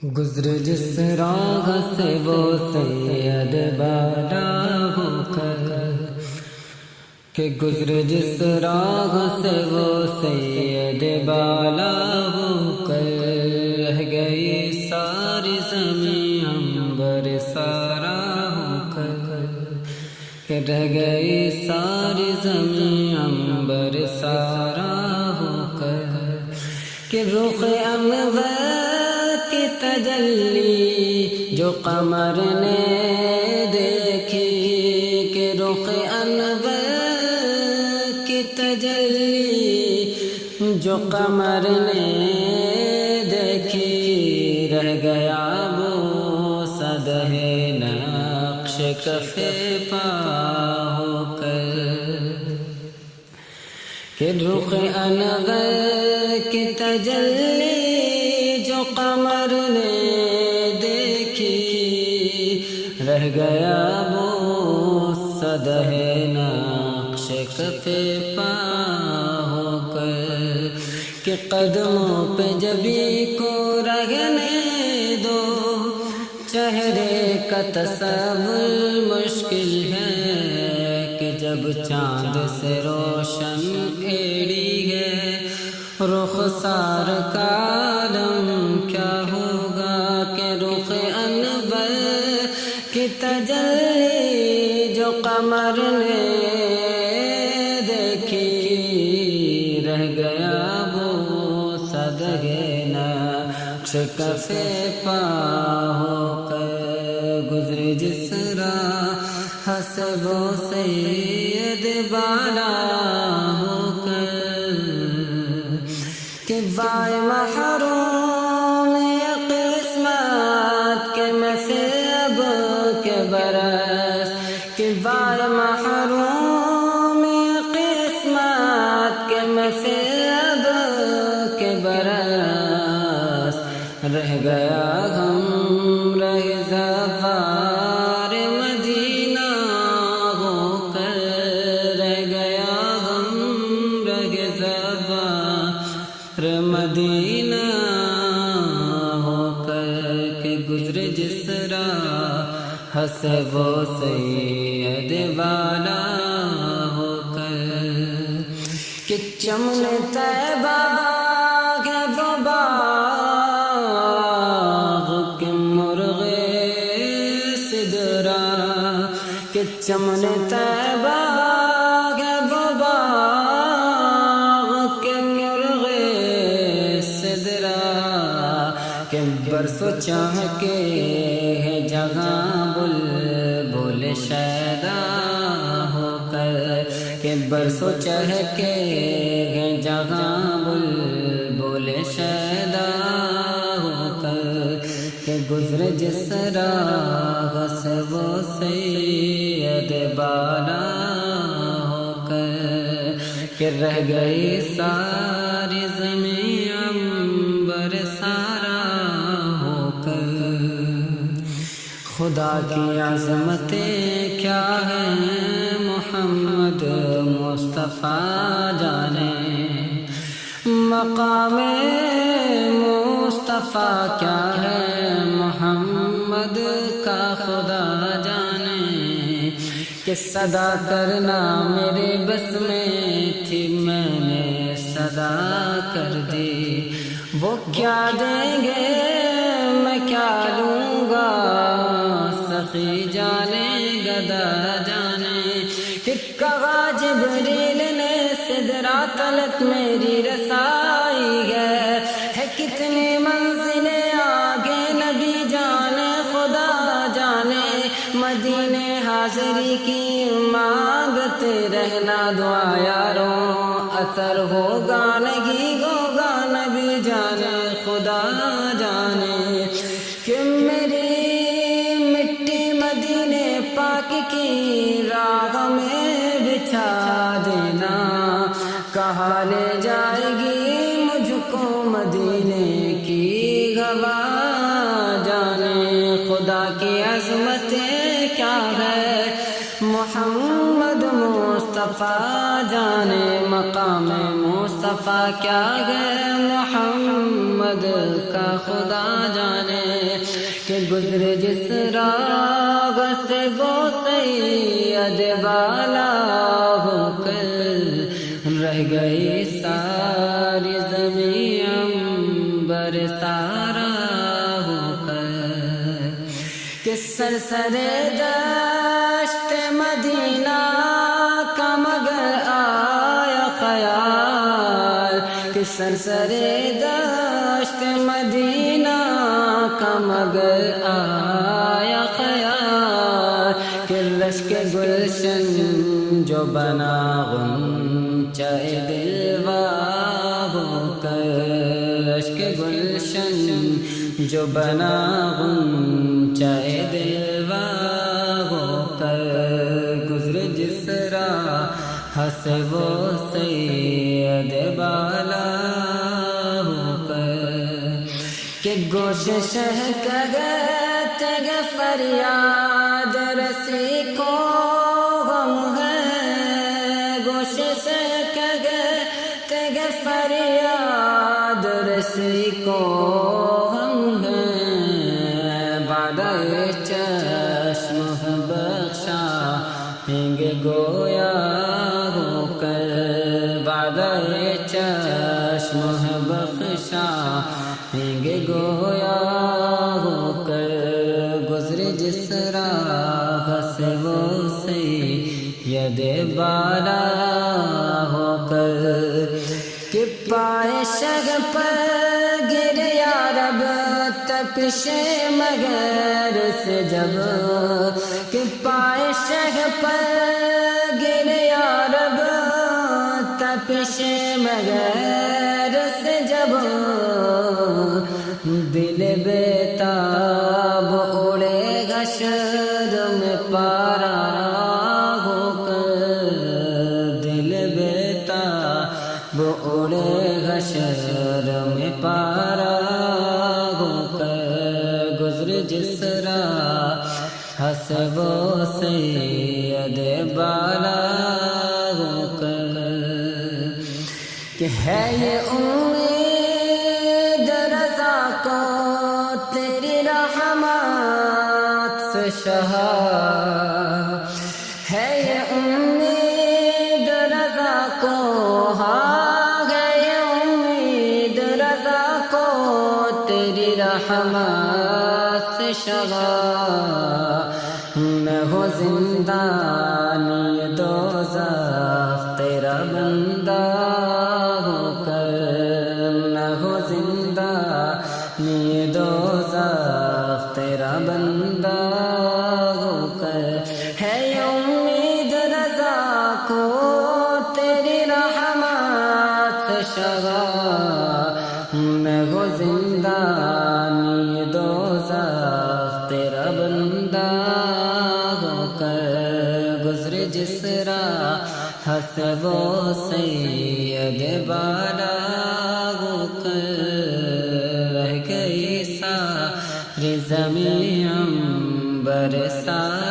گزرے جس راہ سے وہ سید بالا ہو کر، کہ گزرے جس راہ سے وہ سید بالا ہو کر، رہ گئی ساری زمین عنبر سارا ہو کر، کہ رہ گئی ساری زمین عنبر سارا ہو کر، کہ رخ انور کی تجلی جو قمر نے دیکھی، کہ رخ انور کی تجلی جو قمر نے دیکھی، رہ گیا وہ صدہ نقش کف پا ہو کر، کہ رخ انور کی تجلی جو قمر نے دیکھی، رہ گیا وہ صدہ نقش کف پا ہو کر، کہ قدموں پہ جبی کو رہنے دو، چہرے کا تصور مشکل ہے، کہ جب چاند سے روشن ایڑی ہے، رخسار کا عالم کیا ہوگا، کہ رخ انور کی تجلی جو قمر نے دیکھی، رہ گیا وہ صدہ نقش کف پا ہو کر، گزرے جس راہ سے وہ سید بالا ہو کر، کہ وائے محروم قسمت کے میں سے اب کے برس، کہ وائے محروم قسمت کے میں سے اب کے برس، رہ گیا ہم رہ زفار مدینہ ہو کر، رہ گیا ہم رہ زفار مدینہ ہو کر، کہ گزرے جس راہ سے وہ سید والا ہو کر، کہ چمن طیبہ کے وہ باغ کے مرغ سدرا، کہ چمن طیبہ کے وہ باغ کے مرغ سدرا، کہ برسوں چاہ کے ہے جگہ بلبل شیدا ہو کر، کہ برسوں چاہ کے ہے جگہ بلبل شیدا ہو کر، کہ گزرے جس راہ سے وہ سید بالا ہو کر، کہ رہ گئی ساری زمین عنبر سارا ہو کر، خدا کی عظمتیں کیا ہیں محمد مصطفیٰ جانے، مقام مصطفیٰ کیا ہے محمد کا خدا جانے، کہ صدا کرنا میرے بس میں تھی میں نے صدا کر دی، وہ کیا دیں گے میں کیا لوں گا، سخی جانے گدا جانے، کہ کہا جبریل نے سدرا تلک میری رسائی ہے کتنی منزلیں آگے نبی جانے خدا جانے، مدینے حاضری کی مانگتے رہنا دعا یاروں، اثر ہوگا نہیں ہوگا نبی جانے خدا جانے، کہ میری مٹی مدینے پاک کی راہ میں بچھا دینا، کہاں لے جائے گی مجھ کو مدینے کی ہوا جانے، خدا کی عظمتیں کیا ہے محمد مصطفیٰ جانے، مقام مصطفیٰ کیا ہے محمد کا خدا جانے، کہ گزرے جس راہ سے وہ سید بالا ہو کر رہ گئی ساری زمین عنبر سارا ہو کر کہ سرسرے دشت مدینہ کا مگر آیا خیال کہ سرسرے دشت مدینہ کا مگر آیا خیال کہ رشک گلشن جو بنا غنچہ دلوا ہو کر رشک گلشن جو بنا غنچہ دلوا ہو کر گزر جس راہ سے وہ سید بالا ہو کر کہ گوش شہ کہتے گے فریاد رسی کو غم ہے گوش سے کہتے گے فریاد رسی کو غم ہے بادۂ چشم بخشا گے گویا ہو کر بادۂ چشم بخشا گے گویا ہو کر گزر جس راہ سے وہ سید بالا ہو کر کہ پائے شگ پر گر یا رب تپش مگر سے جب کہ پائے شگ پر گر یا رب تپش مگر سے جب دل بیتاب اڑے گا شرم پارا ہو کر دل بیتاب اڑے گا شرم پارا ہو کر گزر جس راہ سے وہ سید بالا ہو کر کہ ہے یہ امید رضا کو تیری رحمات سے شہا ہے یہ امید رضا کو ہاں ہے یہ امید رضا کو تیری رحمات سے شہا میں ہوں زندانی دوزخ تیرا بندہ ہو کر میں ہوں زندانی دوزخ تیرا بندہ ہو کر ہے امید رضا کو تیری رحمات سے شغا میں ہوں زندانی دوزخ تیرا بندہ ہو کر گزر جس راہ سے وہ سید بالا ہو کر رہ گئی ساری زمین عنبر سارا